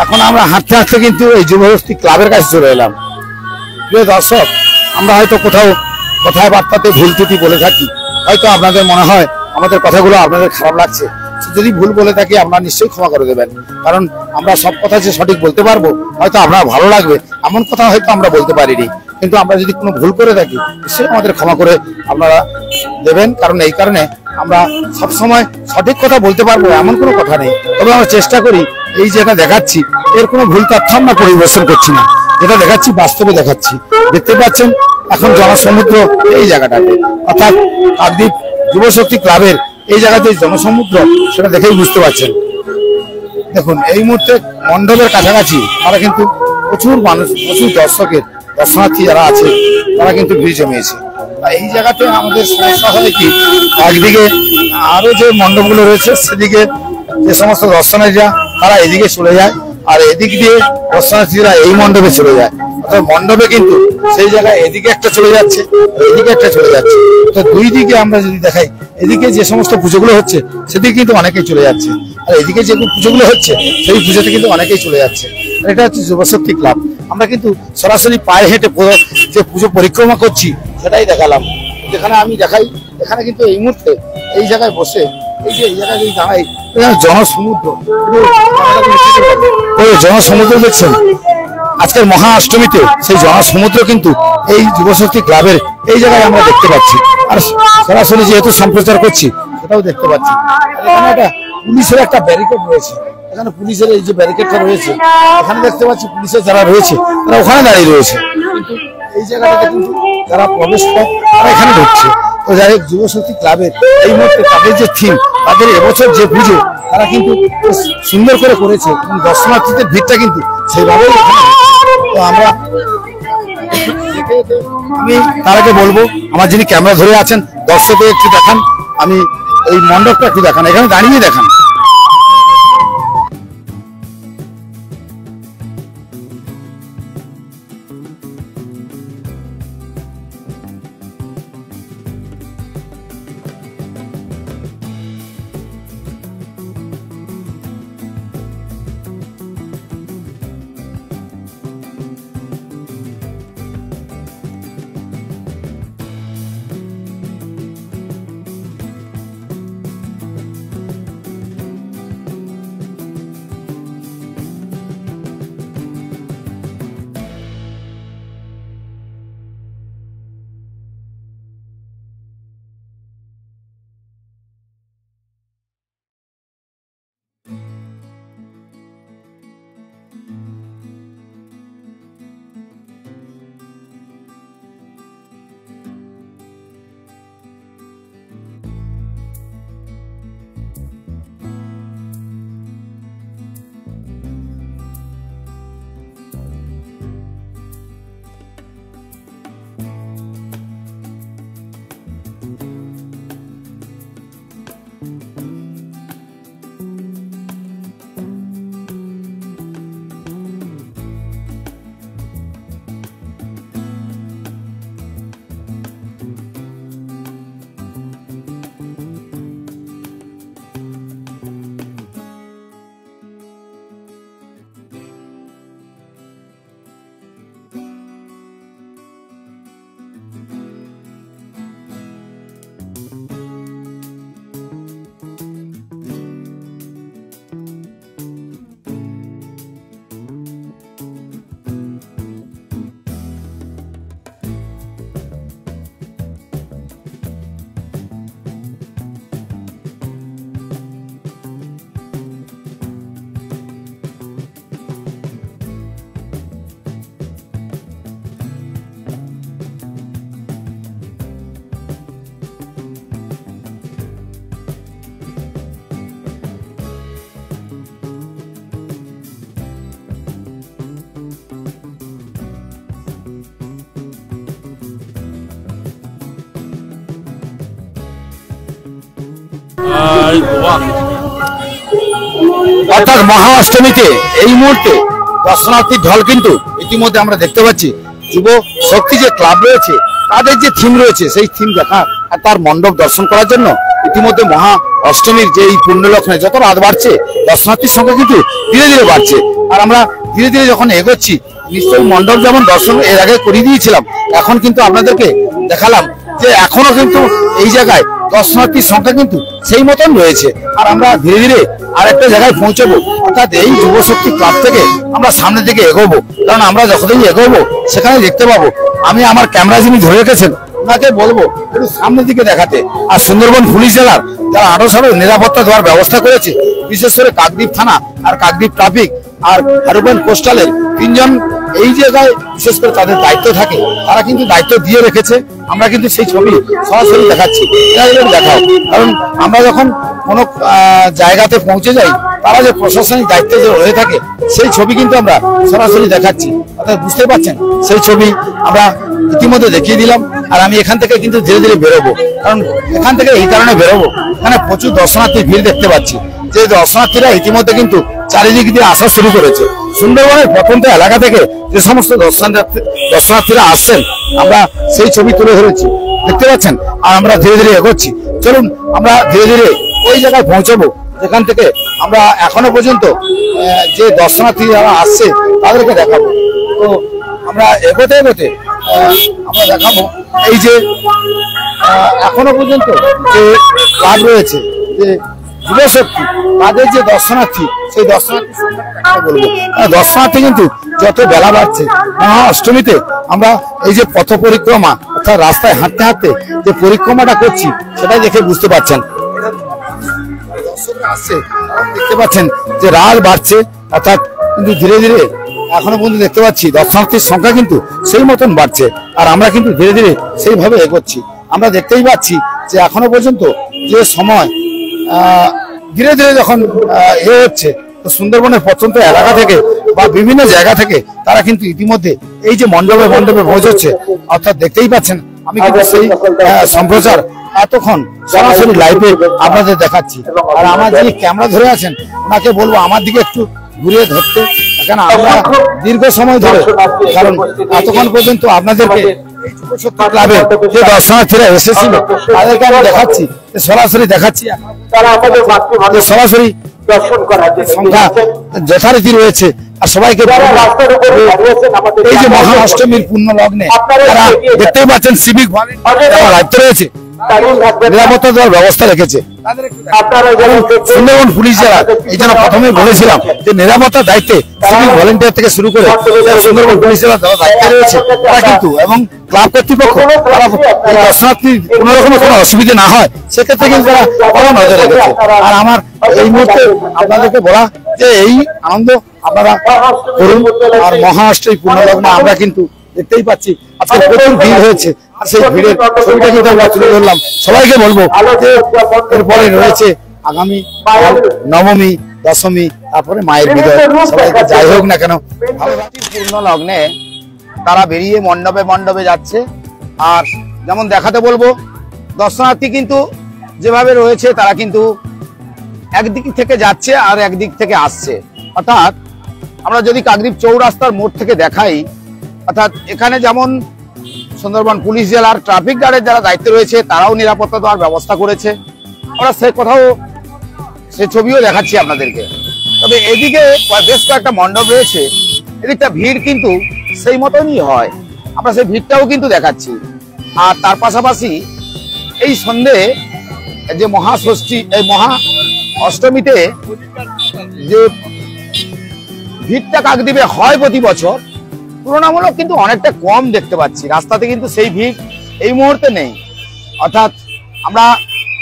এখন আমরা হাঁটতে হাঁটতে কিন্তু এই যুবশক্তি ক্লাবের কাছে চলে এলাম। প্রিয় দর্শক, আমরা হয়তো কোথাও কথায় বার্তাতে ভুল ত্রুটি বলে থাকি, হয়তো আপনাদের মনে হয় আমাদের কথাগুলো আপনাদের খারাপ লাগছে। যদি ভুল বলে থাকি আপনারা নিশ্চয়ই ক্ষমা করে দেবেন, কারণ আমরা সব কথা যে সঠিক বলতে পারবো হয়তো আপনার ভালো লাগবে এমন কথা হয়তো আমরা বলতে পারিনি। কিন্তু আমরা যদি কোনো ভুল করে থাকি নিশ্চয়ই আমাদের ক্ষমা করে আপনারা দেবেন, কারণ এই কারণে আমরা সবসময় সঠিক কথা বলতে পারবো এমন কোনো কথা নেই। তবে আমরা চেষ্টা করি এই যেটা দেখাচ্ছি এর কোনো ভুল তথ্য আমরা পরিবেশন করছি না, যেটা দেখাচ্ছি বাস্তবে দেখাচ্ছি। দেখতে পাচ্ছেন এখন জনসমুদ্র এই জায়গাটাতে, অর্থাৎ কাকদ্বীপ যুবশক্তি ক্লাবের এই জায়গাতে জনসমুদ্র, সেটা দেখেই বুঝতে পারছেন। দেখুন এই মুহূর্তে মণ্ডপের কাছাকাছি তারা কিন্তু প্রচুর মানুষ, প্রচুর দর্শনার্থী যারা আছে তারা কিন্তু ভিড় জমিয়েছে। এই জায়গাতে আমাদের সমস্যা হয় কি, একদিকে আরো যে মণ্ডপগুলো রয়েছে সেদিকে যে সমস্ত দর্শনার্থীরা তারা এদিকে চলে যায়, আর এদিক দিয়ে দর্শনার্থীরা এই মণ্ডপে চলে যায়। অর্থাৎ মণ্ডপে কিন্তু সেই জায়গায় এদিকে একটা চলে যাচ্ছে, এদিকে একটা চলে যাচ্ছে। তো দুই দিকে আমরা যদি দেখাই, এদিকে যে সমস্ত পুজোগুলো হচ্ছে সেদিকে কিন্তু অনেকেই চলে যাচ্ছে, আর এদিকে যে পুজোগুলো হচ্ছে সেই পুজোতে কিন্তু অনেকেই চলে যাচ্ছে। এটা হচ্ছে যুবশক্তি ক্লাব। আমরা কিন্তু সরাসরি পায়ে হেঁটে যে পুজো পরিক্রমা করছি সেটাই দেখালাম। যেখানে আমি দেখাই, এখানে কিন্তু এই মুহূর্তে এই জায়গায় বসে এই জায়গায় যদি দাঁড়াই, জনসমুদ্র, জনসমুদ্র দেখছেন আজকের মহা অষ্টমীতে, সেই জনসমুদ্র কিন্তু এই যুবশক্তি ক্লাবের এই জায়গায় আমরা দেখতে পাচ্ছি। আর সরাসরি যেহেতু সম্প্রচার করছি সেটাও দেখতে পাচ্ছি। এখানে একটা পুলিশের একটা ব্যারিকেড রয়েছে, এখানে পুলিশের এই যে ব্যারিকেডটা রয়েছে, এখানে দেখতে পাচ্ছি পুলিশের যারা রয়েছে তারা ওখানে দাঁড়িয়ে রয়েছে, কিন্তু এই জায়গাটাতে কিন্তু যারা প্রবেশ করে তারা এখানে ঢুকছে। তো যাই হোক, যুবশক্তি ক্লাবের এই মুহূর্তে তাদের যে থিম, তাদের এবছর যে পুজো তারা কিন্তু সুন্দর করে করেছে, এবং দর্শনার্থীদের ভিড়টা কিন্তু সেইভাবেই এখানে। তো আমরা আমি তার আগে বলবো আমার যিনি ক্যামেরা ধরে আছেন দর্শকদের একটু দেখান, আমি এই মণ্ডপটা একটু দেখান, এখানে দাঁড়িয়ে দেখান। অর্থাৎ মহা অষ্টমীতে এই মুহূর্তে দর্শনার্থীর ঢল কিন্তু ইতিমধ্যে আমরা দেখতে পাচ্ছি। যুব শক্তি যে ক্লাব রয়েছে তাদের যে থিম রয়েছে সেই থিম দেখা আর তার মণ্ডপ দর্শন করার জন্য ইতিমধ্যে মহা অষ্টমীর যে এই পুণ্যলগ্নে যত রাত বাড়ছে দর্শনার্থীর সংখ্যা কিন্তু ধীরে ধীরে বাড়ছে। আর আমরা ধীরে ধীরে যখন এগোচ্ছি, নিশ্চয়ই মণ্ডপ যেমন দর্শন এর আগে করে দিয়েছিলাম, এখন কিন্তু আপনাদেরকে দেখালাম যে এখনো কিন্তু এই জায়গায় দর্শনার্থীর সংখ্যা কিন্তু সেই মতন রয়েছে। আর আমরা ধীরে ধীরে আরেকটা জায়গায় পৌঁছবো, অর্থাৎ এই যুবশক্তি ক্লাব থেকে আমরা সামনের দিকে এগোবো। কারণ আমরা যখনই এগোবো সেখানে দেখতে পাবো, আমি আমার ক্যামেরা যিনি ধরে রেখেছেন ওনাকে বলবো একটু সামনের দিকে দেখাতে। আর সুন্দরবন পুলিশ জেলার যারা আরো সব নিরাপত্তা দেওয়ার ব্যবস্থা করেছে, বিশেষ করে কাকদ্বীপ থানা আর কাকদ্বীপ ট্রাফিক আর হারুবেন কোস্টালের তিনজন এই জায়গায় বিশেষ করে তাদের দায়িত্ব থাকে, তারা কিন্তু দায়িত্ব দিয়ে রেখেছে। আমরা কিন্তু সেই ছবি সরাসরি দেখাচ্ছি, দেখাও। কারণ আমরা যখন কোনো জায়গাতে পৌঁছে যাই, তারা যে প্রশাসনিক দায়িত্বে যে হয়ে থাকে সেই ছবি কিন্তু আমরা সরাসরি দেখাচ্ছি। অর্থাৎ বুঝতে পারছেন, সেই ছবি আমরা ইতিমধ্যে দেখিয়ে দিলাম। আর আমি এখান থেকে কিন্তু ধীরে ধীরে বেরোবো, কারণ এখান থেকে এই কারণে বেরোবো, এখানে প্রচুর দর্শনার্থীর ভিড় দেখতে পাচ্ছি। যে দর্শনার্থীরা ইতিমধ্যে কিন্তু চারিদিক দিয়ে আসা শুরু করেছে। সুন্দরবনের প্রত্যন্ত এলাকা থেকে যে সমস্ত দর্শনার্থীরা আসছেন, আমরা সেই ছবি তুলে ধরেছি, দেখতে পাচ্ছেন। আর আমরা ধীরে ধীরে এগোচ্ছি। চলুন আমরা ধীরে ধীরে ওই জায়গায় পৌঁছাবো যেখান থেকে আমরা এখনো পর্যন্ত যে দর্শনার্থী যারা আসছে তাদেরকে দেখাবো। তো আমরা এগোতে এগোতে আমরা দেখাবো এই যে এখনো পর্যন্ত যে ক্লাব রয়েছে, যে যুবশক্তি, তাদের যে দর্শনার্থী, সেই দর্শনার্থী বলবো দর্শনার্থী কিন্তু যত বেলা বাড়ছে, মহা অষ্টমীতে আমরা এই যে পথ পরিক্রমা অর্থাৎ রাস্তায় হাঁটতে হাঁটতে যে পরিক্রমাটা করছি সেটাই দেখে বুঝতে পারছেন। আসছে দেখতে পাচ্ছেন যে রাত বাড়ছে, অর্থাৎ কিন্তু ধীরে ধীরে এখনো পর্যন্ত দেখতে পাচ্ছি দর্শনার্থীর সংখ্যা কিন্তু সেই মতন বাড়ছে। আর আমরা কিন্তু ধীরে ধীরে সেইভাবে এগোচ্ছি। আমরা দেখতেই পাচ্ছি যে এখনো পর্যন্ত যে সময় ধীরে ধীরে যখন এ হচ্ছে, তো সুন্দরবনের প্রত্যন্ত এলাকা থেকে বা বিভিন্ন জায়গা থেকে তারা কিন্তু ইতিমধ্যে এই যে মণ্ডপে মণ্ডপে পৌঁছচ্ছে। অর্থাৎ দেখতেই পাচ্ছেন আমি কিন্তু সেই সম্প্রচার এতক্ষণ সরাসরি লাইভে আপনাদের দেখাচ্ছি। আর আমার যিনি ক্যামেরা ধরে আছেন ওনাকে বলবো আমার দিকে একটু ঘুরিয়ে ধরতে, কারণ আমরা দীর্ঘ সময় ধরে, কারণ এতক্ষণ পর্যন্ত আপনাদেরকে ক্লাবের যে দর্শনার্থীরা এসেছিল তাদেরকে আমি দেখাচ্ছি, সরাসরি দেখাচ্ছি, সরাসরি দর্শন করার সংখ্যা যথারীতি রয়েছে। আর সবাইকে এই যে মহা অষ্টমীর পূর্ণ লগ্নে তারা দেখতেই পাচ্ছেন সিভিক ভলেন্টিয়ার দায়িত্ব রয়েছে, নিরাপত্তা দেওয়ার ব্যবস্থা রেখেছে। সুন্দরবন পুলিশ জেলা এই জন্য প্রথমে বলেছিলাম যে নিরাপত্তার দায়িত্বে সিভিক ভলেন্টিয়ার থেকে শুরু করে সুন্দরবন পুলিশ জেলা যারা দায়িত্বে রয়েছে তারা কিন্তু, এবং ক্লাব কর্তৃপক্ষ তারা দর্শনার্থীর কোনো রকম কোনো অসুবিধা না হয় সেক্ষেত্রে কিন্তু তারা বড় নজর রেখেছে। আর আমার এই মুহূর্তে আপনাদেরকে বলা যে এই আনন্দ আপনারা করুন। আর মহা অষ্টমী পূর্ণলগ্নে আমরা কিন্তু দেখতেই পাচ্ছি আজকে প্রচুর ভিড় হয়েছে। আর সেই ভিড়ের ছবিটা কিন্তু আমরা তুলে ধরলাম। সবাইকে বলবো যে এরপরে রয়েছে আগামী নবমী, দশমী, তারপরে মায়ের বিদায়। সবাইকে যাই হোক না কেন পূর্ণ লগ্নে তারা বেরিয়ে মণ্ডপে মণ্ডপে যাচ্ছে। আর যেমন দেখাতে বলবো, দর্শনার্থী কিন্তু যেভাবে রয়েছে তারা কিন্তু একদিক থেকে যাচ্ছে আর একদিক থেকে আসছে। অর্থাৎ আমরা যদি কাকদ্বীপ চৌরাস্তার মোড় থেকে দেখাই, অর্থাৎ এখানে যেমন সুন্দরবন পুলিশ জেলার ট্রাফিক গার্ডের যারা দায়িত্ব রয়েছে তারাও নিরাপত্তা দেওয়ার ব্যবস্থা করেছে, আমরা সে কথাও সে ছবিও দেখাচ্ছি আপনাদেরকে। তবে এদিকে বেশ কয়েকটা মণ্ডপ রয়েছে, এদিকটা ভিড় কিন্তু সেই মতনই হয়, আমরা সেই ভিড়টাও কিন্তু দেখাচ্ছি। আর তার পাশাপাশি এই সন্ধে যে মহাষষ্ঠী, এই মহা অষ্টমীতে যে ভিড়টা কাকদ্বীপে হয় প্রতি বছর, তুলনামূলক কিন্তু অনেকটা কম দেখতে পাচ্ছি। রাস্তাতে কিন্তু সেই ভিড় এই মুহূর্তে নেই। অর্থাৎ আমরা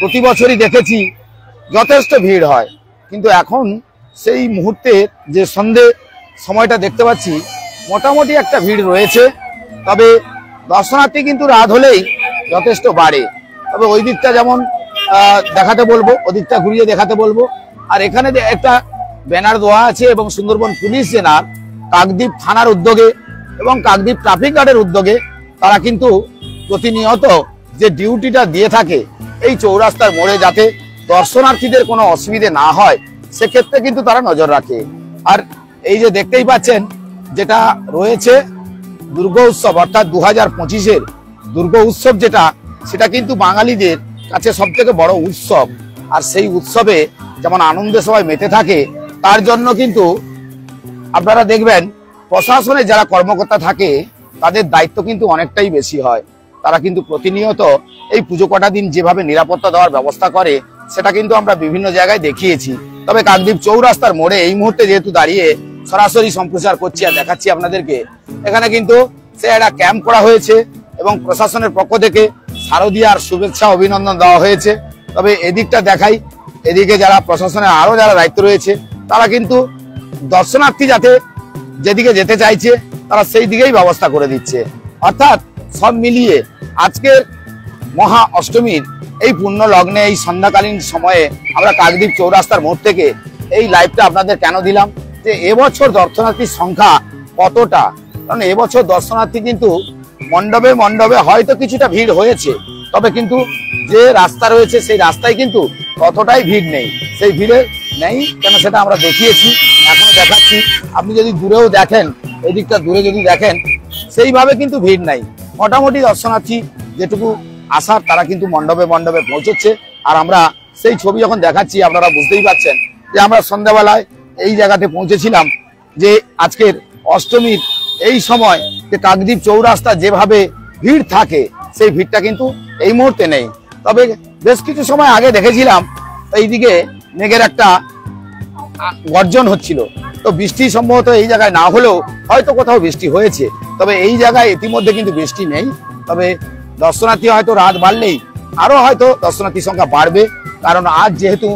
প্রতি বছরই দেখেছি যথেষ্ট ভিড় হয়, কিন্তু এখন সেই মুহূর্তে যে সন্ধে সময়টা দেখতে পাচ্ছি মোটামুটি একটা ভিড় রয়েছে। তবে দর্শনার্থী কিন্তু রাত হলেই যথেষ্ট বাড়ে। তবে ওই দিকটা যেমন দেখাতে বলবো, ওদিকটা ঘুরিয়ে দেখাতে বলবো। আর এখানে একটা ব্যানার দেওয়া আছে এবং সুন্দরবন পুলিশ জেলার কাকদ্বীপ থানার উদ্যোগে এবং কাকদ্বীপ ট্রাফিক গার্ডের উদ্যোগে তারা কিন্তু প্রতিনিয়ত যে ডিউটিটা দিয়ে থাকে এই চৌরাস্তার মোড়ে, যাতে দর্শনার্থীদের কোনো অসুবিধে না হয় সেক্ষেত্রে কিন্তু তারা নজর রাখে। আর এই যে দেখতেই পাচ্ছেন যেটা রয়েছে দুর্গা উৎসব, অর্থাৎ 2025-এর দুর্গা উৎসব যেটা, সেটা কিন্তু বাঙালিদের কাছে সব থেকে বড় উৎসব। আর সেই উৎসবে যেমন আনন্দে সবাই মেতে থাকে, তার জন্য কিন্তু আপনারা দেখবেন প্রশাসনে যারা কর্মকর্তা থাকে তাদের দায়িত্ব কিন্তু অনেকটাই বেশি হয়। তারা কিন্তু প্রতিনিয়ত এই পুজো কটা দিন যেভাবে নিরাপত্তা দেওয়ার ব্যবস্থা করে সেটা কিন্তু আমরা বিভিন্ন জায়গায় দেখিয়েছি। তবে কাকদ্বীপ চৌরাস্তার মোড়ে এই মুহূর্তে যেহেতু দাঁড়িয়ে সরাসরি সম্প্রচার করছি আর দেখাচ্ছি আপনাদেরকে, এখানে কিন্তু সে একটা ক্যাম্প করা হয়েছে এবং প্রশাসনের পক্ষ থেকে শারদীয়ার শুভেচ্ছা অভিনন্দন দেওয়া হয়েছে। তবে এদিকটা দেখাই, এদিকে যারা প্রশাসনের আরো যারা দায়িত্ব রয়েছে তারা কিন্তু দর্শনার্থী যাতে যেদিকে যেতে চাইছে তারা সেই দিকেই ব্যবস্থা করে দিচ্ছে। অর্থাৎ সব মিলিয়ে আজকের মহা অষ্টমীর এই পুণ্য লগ্নে এই সন্ধ্যাকালীন সময়ে আমরা কাকদ্বীপ চৌরাস্তার মোড় থেকে এই লাইভটা আপনাদের কেন দিলাম, যে এবছর দর্শনার্থীর সংখ্যা কতটা। কারণ এবছর দর্শনার্থী কিন্তু মণ্ডপে মণ্ডপে হয়তো কিছুটা ভিড় হয়েছে, তবে কিন্তু যে রাস্তা রয়েছে সেই রাস্তায় কিন্তু ততটাই ভিড় নেই। সেই ভিড়ে নেই কেন সেটা আমরা দেখিয়েছি, এখনো দেখাচ্ছি। আপনি যদি দূরেও দেখেন, এদিকটা দূরে যদি দেখেন, সেইভাবে কিন্তু ভিড় নাই। মোটামুটি দর্শনার্থী যেটুকু আসার তারা কিন্তু মণ্ডপে মণ্ডপে পৌঁছচ্ছে। আর আমরা সেই ছবি যখন দেখাচ্ছি আপনারা বুঝতেই পারছেন যে আমরা সন্ধ্যাবেলায় এই জায়গাতে পৌঁছেছিলাম, যে আজকের অষ্টমীর এই সময় যে কাকদ্বীপ চৌরাস্তা যেভাবে ভিড় থাকে সেই ভিড়টা কিন্তু এই মুহূর্তে নেই। তবে বেশ কিছু সময় আগে দেখেছিলাম এইদিকে মেঘের একটা গর্জন হচ্ছিল, তো বৃষ্টি সম্ভবত এই জায়গায় না হলেও হয়তো কোথাও বৃষ্টি হয়েছে। তবে এই জায়গায় ইতিমধ্যে কিন্তু বৃষ্টি নেই। তবে দর্শনার্থী হয়তো রাত বাড়লেই আরো হয়তো দর্শনার্থীর সংখ্যা বাড়বে, কারণ আজ যেহেতু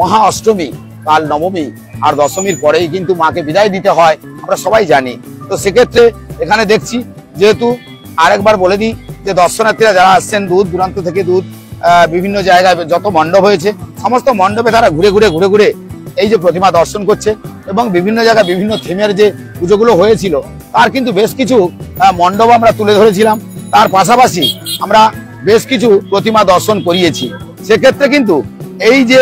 মহা অষ্টমী, কাল নবমী, আর দশমীর পরেই কিন্তু মাকে বিদায় দিতে হয়, আমরা সবাই জানি। তো সেক্ষেত্রে এখানে দেখছি, যেহেতু আরেকবার বলে দিই যে দর্শনার্থীরা যারা আসছেন দূর দূরান্ত থেকে, বিভিন্ন জায়গায় যত মণ্ডপ হয়েছে সমস্ত মণ্ডপে তারা ঘুরে ঘুরে এই যে প্রতিমা দর্শন করছে। এবং বিভিন্ন জায়গায় বিভিন্ন থিমের যে পুজোগুলো হয়েছিল তার কিন্তু বেশ কিছু মণ্ডপ আমরা তুলে ধরেছিলাম, তার পাশাপাশি আমরা বেশ কিছু প্রতিমা দর্শন করিয়েছি। সেক্ষেত্রে কিন্তু এই যে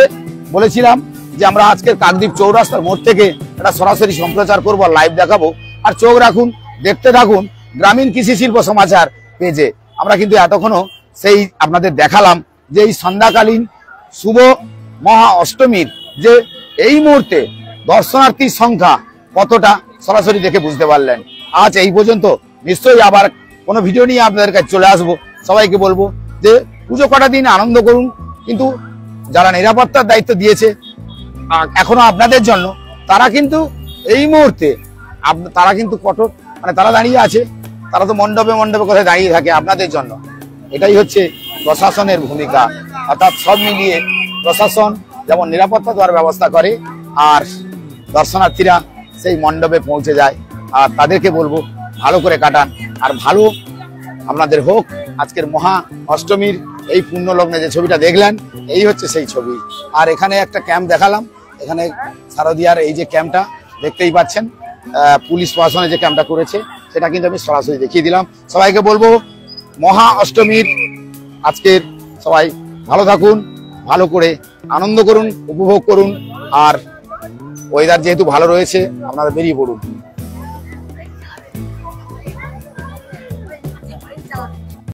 বলেছিলাম যে আমরা আজকের কাকদ্বীপ চৌরাস্তার মোড় থেকে একটা সরাসরি সম্প্রচার করবো, লাইভ দেখাবো। আর চোখ রাখুন, দেখতে থাকুন গ্রামীণ কৃষি শিল্প সমাচার পেজে। আমরা কিন্তু এতক্ষণও সেই আপনাদের দেখালাম যে এই সন্ধ্যাকালীন শুভ মহা অষ্টমীর যে এই মুহূর্তে দর্শনার্থীর সংখ্যা কতটা সরাসরি দেখে বুঝতে পারলেন। আজ এই পর্যন্ত, নিশ্চয়ই আবার কোনো ভিডিও নিয়ে আপনাদের কাছে চলে আসবো। সবাইকে বলবো যে পুজো কটা দিন আনন্দ করুন, কিন্তু যারা নিরাপত্তার দায়িত্ব দিয়েছে এখনো আপনাদের জন্য, তারা কিন্তু এই মুহূর্তে তারা কিন্তু কঠোর, মানে তারা দাঁড়িয়ে আছে, তারা তো মণ্ডপে মণ্ডপে কোথায় দাঁড়িয়ে থাকে আপনাদের জন্য। এটাই হচ্ছে প্রশাসনের ভূমিকা। অর্থাৎ সব মিলিয়ে প্রশাসন যেমন নিরাপত্তা দেওয়ার ব্যবস্থা করে, আর দর্শনার্থীরা সেই মণ্ডপে পৌঁছে যায়। আর তাদেরকে বলবো ভালো করে কাটান, আর ভালো আপনাদের হোক। আজকের মহা অষ্টমীর এই পুণ্য লগ্নে যে ছবিটা দেখলেন, এই হচ্ছে সেই ছবি। আর এখানে একটা ক্যাম্প দেখালাম, এখানে শারদীয়ার এই যে ক্যাম্পটা দেখতেই পাচ্ছেন, পুলিশ প্রশাসনে যে ক্যাম্পটা করেছে সেটা কিন্তু আমি সরাসরি দেখিয়ে দিলাম। সবাইকে বলবো মহা অষ্টমীর আজকের সবাই ভালো থাকুন, ভালো করে আনন্দ করুন, উপভোগ করুন। আর ওয়েদার যেহেতু ভালো রয়েছে, আপনারা বেরিয়ে পড়ুন।